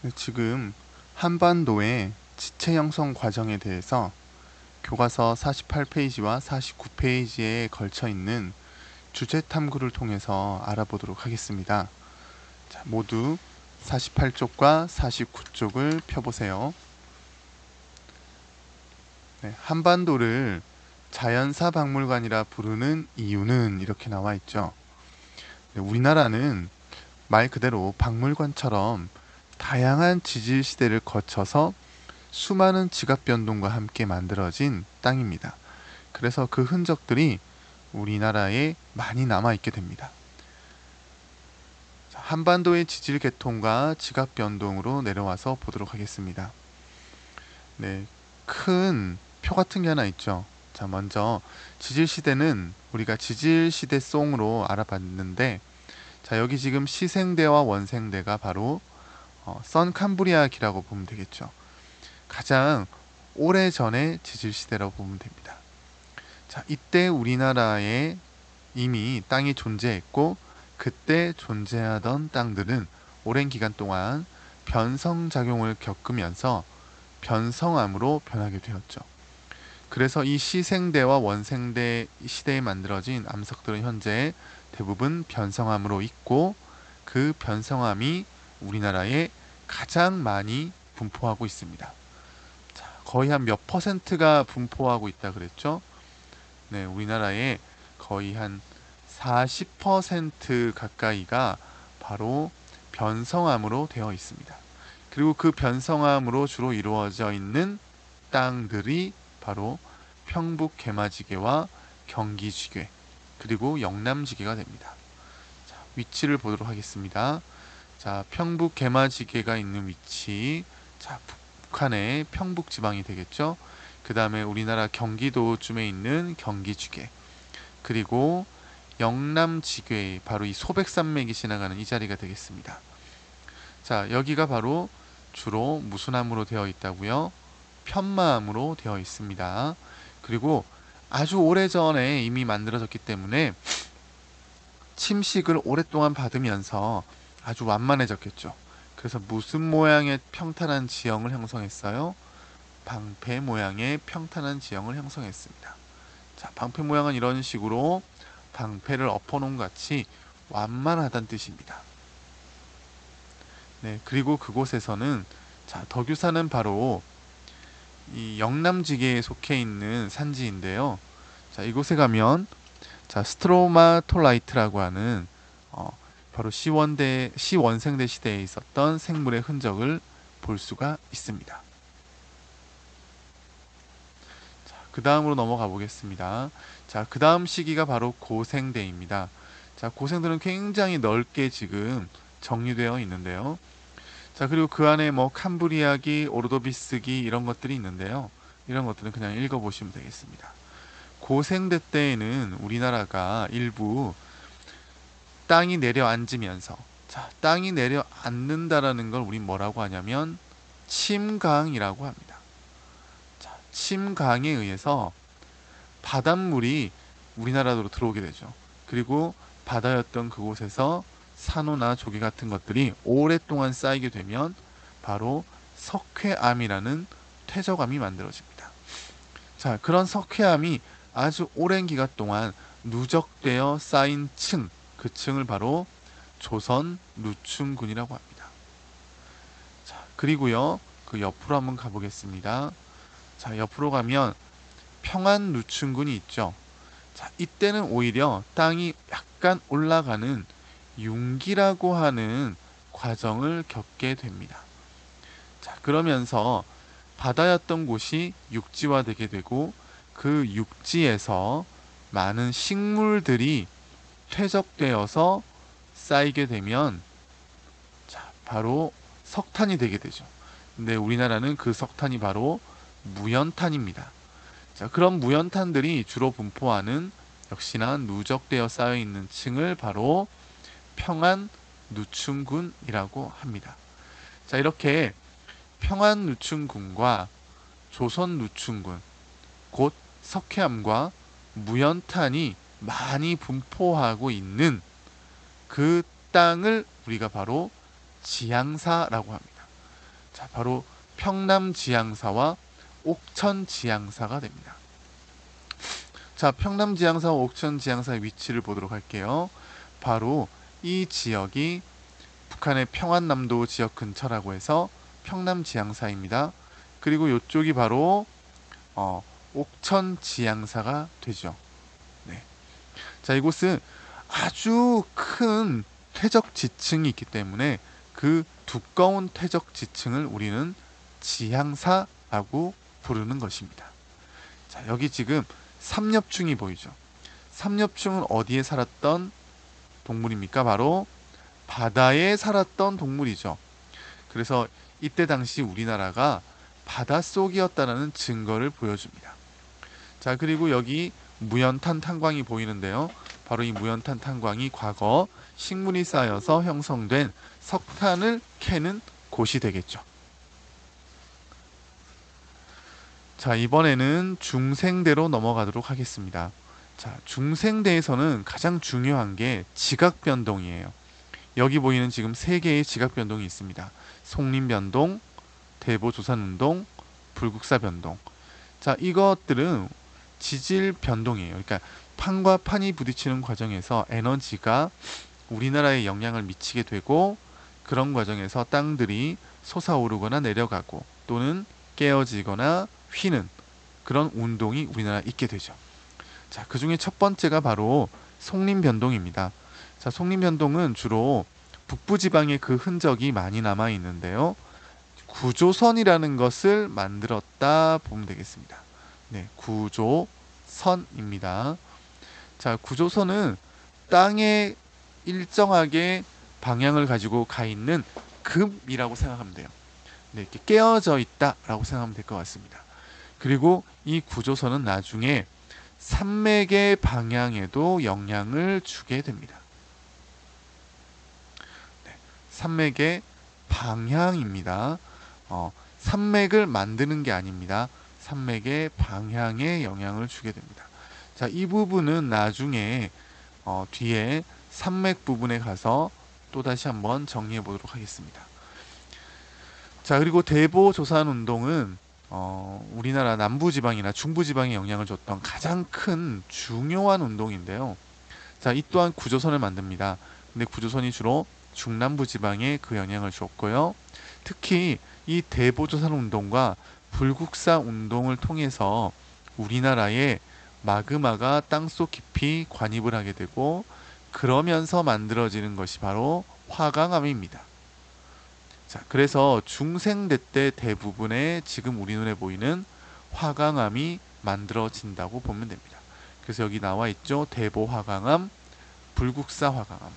네, 지금 한반도의 지체 형성 과정에 대해서 교과서 48페이지와 49페이지에 걸쳐 있는 주제 탐구를 통해서 알아보도록 하겠습니다. 자, 모두 48쪽과 49쪽을 펴보세요. 네, 한반도를 자연사 박물관이라 부르는 이유는 이렇게 나와 있죠. 네, 우리나라는 말 그대로 박물관처럼 다양한 지질 시대를 거쳐서 수많은 지각 변동과 함께 만들어진 땅입니다. 그래서 그 흔적들이 우리나라에 많이 남아 있게 됩니다. 한반도의 지질 계통과 지각 변동으로 내려와서 보도록 하겠습니다. 네, 큰 표 같은 게 하나 있죠. 자, 먼저 지질 시대는 우리가 지질 시대송으로 알아봤는데, 자, 여기 지금 시생대와 원생대가 바로 선캄브리아기라고 보면 되겠죠. 가장 오래전의 지질시대라고 보면 됩니다. 자, 이때 우리나라에 이미 땅이 존재했고, 그때 존재하던 땅들은 오랜 기간 동안 변성작용을 겪으면서 변성암으로 변하게 되었죠. 그래서 이 시생대와 원생대 시대에 만들어진 암석들은 현재 대부분 변성암으로 있고, 그 변성암이 우리나라에 가장 많이 분포하고 있습니다. 거의 한 몇 퍼센트가 분포하고 있다 그랬죠? 네, 우리나라에 거의 한 40% 가까이가 바로 변성암으로 되어 있습니다. 그리고 그 변성암으로 주로 이루어져 있는 땅들이 바로 평북 개마지개와 경기지개 그리고 영남지개가 됩니다. 자, 위치를 보도록 하겠습니다. 자, 평북 개마지개가 있는 위치, 자, 북한의 평북 지방이 되겠죠. 그 다음에 우리나라 경기도쯤에 있는 경기지개, 그리고 영남지괴, 바로 이 소백산맥이 지나가는 이 자리가 되겠습니다. 자, 여기가 바로 주로 무슨 암으로 되어 있다고요? 편마암으로 되어 있습니다. 그리고 아주 오래전에 이미 만들어졌기 때문에 침식을 오랫동안 받으면서 아주 완만해졌겠죠. 그래서 무슨 모양의 평탄한 지형을 형성했어요? 방패 모양의 평탄한 지형을 형성했습니다. 자, 방패 모양은 이런 식으로 방패를 엎어놓은 것 같이 완만하다는 뜻입니다. 네, 그리고 그곳에서는, 자, 덕유산은 바로 이 영남지계에 속해 있는 산지인데요. 자, 이곳에 가면, 자, 스트로마톨라이트라고 하는 바로 시원생대 시대에 있었던 생물의 흔적을 볼 수가 있습니다. 그 다음으로 넘어가 보겠습니다. 자, 그 다음 시기가 바로 고생대입니다. 자, 고생대는 굉장히 넓게 지금 정리되어 있는데요. 자, 그리고 그 안에 뭐 캄브리아기, 오르도비스기 이런 것들이 있는데요. 이런 것들은 그냥 읽어보시면 되겠습니다. 고생대 때에는 우리나라가 일부 땅이 내려앉으면서, 자, 땅이 내려앉는다라는 걸 우린 뭐라고 하냐면 침강이라고 합니다. 자, 침강에 의해서 바닷물이 우리나라로 들어오게 되죠. 그리고 바다였던 그곳에서 산호나 조개 같은 것들이 오랫동안 쌓이게 되면 바로 석회암이라는 퇴적암이 만들어집니다. 자, 그런 석회암이 아주 오랜 기간 동안 누적되어 쌓인 층, 그 층을 바로 조선 누춘군이라고 합니다. 자, 그리고요, 그 옆으로 한번 가보겠습니다. 자, 옆으로 가면 평안 누춘군이 있죠. 자, 이때는 오히려 땅이 약간 올라가는 융기라고 하는 과정을 겪게 됩니다. 자, 그러면서 바다였던 곳이 육지화되게 되고, 그 육지에서 많은 식물들이 퇴적되어서 쌓이게 되면, 자, 바로 석탄이 되게 되죠. 근데 우리나라는 그 석탄이 바로 무연탄입니다. 자, 그런 무연탄들이 주로 분포하는, 역시나 누적되어 쌓여 있는 층을 바로 평안 누춘군이라고 합니다. 자, 이렇게 평안 누춘군과 조선 누춘군, 곧 석회암과 무연탄이 많이 분포하고 있는 그 땅을 우리가 바로 지향사라고 합니다. 자, 바로 평남지향사와 옥천지향사가 됩니다. 자, 평남지향사와 옥천지향사의 위치를 보도록 할게요. 바로 이 지역이 북한의 평안남도 지역 근처라고 해서 평남지향사입니다. 그리고 이쪽이 바로 옥천지향사가 되죠. 네. 자, 이곳은 아주 큰 퇴적 지층이 있기 때문에 그 두꺼운 퇴적 지층을 우리는 지향사라고 부르는 것입니다. 자, 여기 지금 삼엽충이 보이죠. 삼엽충은 어디에 살았던 동물입니까? 바로 바다에 살았던 동물이죠. 그래서 이때 당시 우리나라가 바닷속이었다는 증거를 보여줍니다. 자, 그리고 여기 무연탄 탄광이 보이는데요. 바로 이 무연탄 탄광이 과거 식물이 쌓여서 형성된 석탄을 캐는 곳이 되겠죠. 자, 이번에는 중생대로 넘어가도록 하겠습니다. 자, 중생대에서는 가장 중요한 게 지각 변동이에요. 여기 보이는 지금 세 개의 지각 변동이 있습니다. 송림 변동, 대보 조산 운동, 불국사 변동. 자, 이것들은 지질 변동이에요. 그러니까 판과 판이 부딪히는 과정에서 에너지가 우리나라에 영향을 미치게 되고 그런 과정에서 땅들이 솟아오르거나 내려가고 또는 깨어지거나 휘는 그런 운동이 우리나라에 있게 되죠. 자, 그 중에 첫 번째가 바로 송림 변동입니다. 자, 송림 변동은 주로 북부 지방에 그 흔적이 많이 남아 있는데요. 구조선이라는 것을 만들었다 보면 되겠습니다. 네, 구조선입니다. 자, 구조선은 땅에 일정하게 방향을 가지고 가 있는 급이라고 생각하면 돼요. 네, 이렇게 깨어져 있다라고 생각하면 될 것 같습니다. 그리고 이 구조선은 나중에 산맥의 방향에도 영향을 주게 됩니다. 네, 산맥의 방향입니다. 산맥을 만드는 게 아닙니다. 산맥의 방향에 영향을 주게 됩니다. 자, 이 부분은 나중에 뒤에 산맥 부분에 가서 또 다시 한번 정리해 보도록 하겠습니다. 자, 그리고 대보 조산 운동은 우리나라 남부지방이나 중부지방에 영향을 줬던 가장 큰 중요한 운동인데요. 자, 이 또한 구조선을 만듭니다. 근데 구조선이 주로 중남부 지방에 그 영향을 줬고요. 특히 이 대보조선 운동과 불국사 운동을 통해서 우리나라의 마그마가 땅속 깊이 관입을 하게 되고 그러면서 만들어지는 것이 바로 화강암입니다. 자, 그래서 중생대 때 대부분의 지금 우리 눈에 보이는 화강암이 만들어진다고 보면 됩니다. 그래서 여기 나와 있죠. 대보 화강암, 불국사 화강암.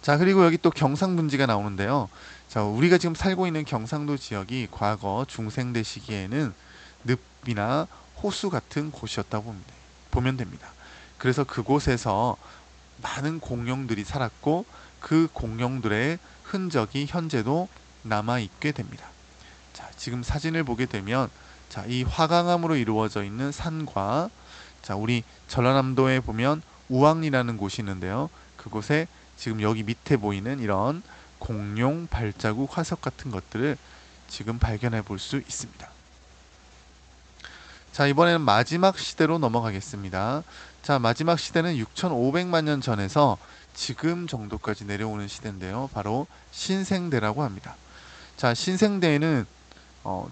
자, 그리고 여기 또 경상분지가 나오는데요. 자, 우리가 지금 살고 있는 경상도 지역이 과거 중생대 시기에는 늪이나 호수 같은 곳이었다고 보면 됩니다. 그래서 그곳에서 많은 공룡들이 살았고 그 공룡들의 흔적이 현재도 남아 있게 됩니다. 자, 지금 사진을 보게 되면 자, 이 화강암으로 이루어져 있는 산과 자, 우리 전라남도에 보면 우왕리라는 곳이 있는데요. 그곳에 지금 여기 밑에 보이는 이런 공룡 발자국 화석 같은 것들을 지금 발견해 볼 수 있습니다. 자, 이번에는 마지막 시대로 넘어가겠습니다. 자, 마지막 시대는 6,500만 년 전에서 지금 정도까지 내려오는 시대인데요. 바로 신생대라고 합니다. 자, 신생대에는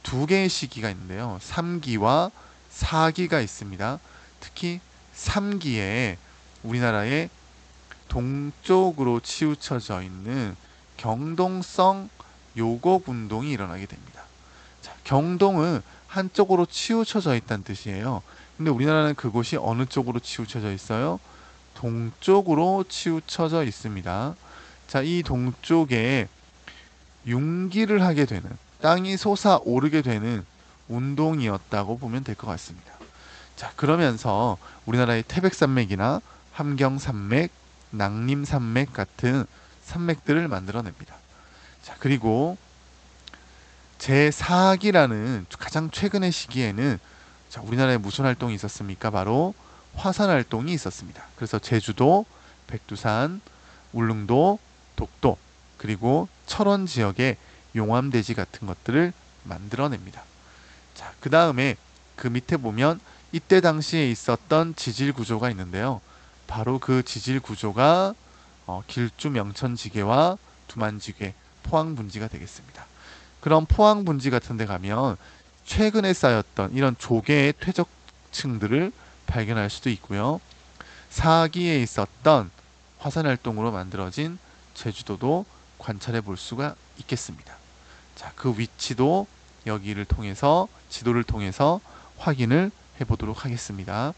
두 개의 시기가 있는데요. 3기와 4기가 있습니다. 특히 3기에 우리나라의 동쪽으로 치우쳐져 있는 경동성 요곡 운동이 일어나게 됩니다. 자, 경동은 한쪽으로 치우쳐져 있다는 뜻이에요. 근데 우리나라는 그곳이 어느 쪽으로 치우쳐져 있어요? 동쪽으로 치우쳐져 있습니다. 자, 이 동쪽에 융기를 하게 되는 땅이 솟아오르게 되는 운동이었다고 보면 될 것 같습니다. 자, 그러면서 우리나라의 태백산맥이나 함경산맥, 낭림산맥 같은 산맥들을 만들어냅니다. 자, 그리고 제4기라는 가장 최근의 시기에는 자, 우리나라에 무슨 활동이 있었습니까? 바로 화산 활동이 있었습니다. 그래서 제주도, 백두산, 울릉도, 독도, 그리고 철원 지역에 용암대지 같은 것들을 만들어냅니다. 자, 그 다음에 그 밑에 보면 이때 당시에 있었던 지질 구조가 있는데요. 바로 그 지질 구조가 길주 명천지계와 두만지계, 포항분지가 되겠습니다. 그럼 포항분지 같은 데 가면 최근에 쌓였던 이런 조개의 퇴적층들을 발견할 수도 있고요. 사기에 있었던 화산활동으로 만들어진 제주도도 관찰해 볼 수가 있겠습니다. 자, 그 위치도 여기를 통해서 지도를 통해서 확인을 해 보도록 하겠습니다.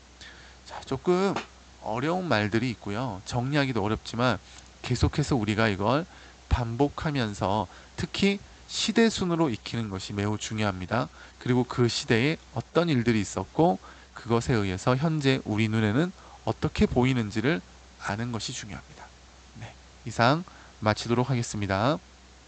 자, 조금 어려운 말들이 있고요. 정리하기도 어렵지만 계속해서 우리가 이걸 반복하면서 특히 시대 순으로 익히는 것이 매우 중요합니다. 그리고 그 시대에 어떤 일들이 있었고 그것에 의해서 현재 우리 눈에는 어떻게 보이는지를 아는 것이 중요합니다. 네, 이상 마치도록 하겠습니다.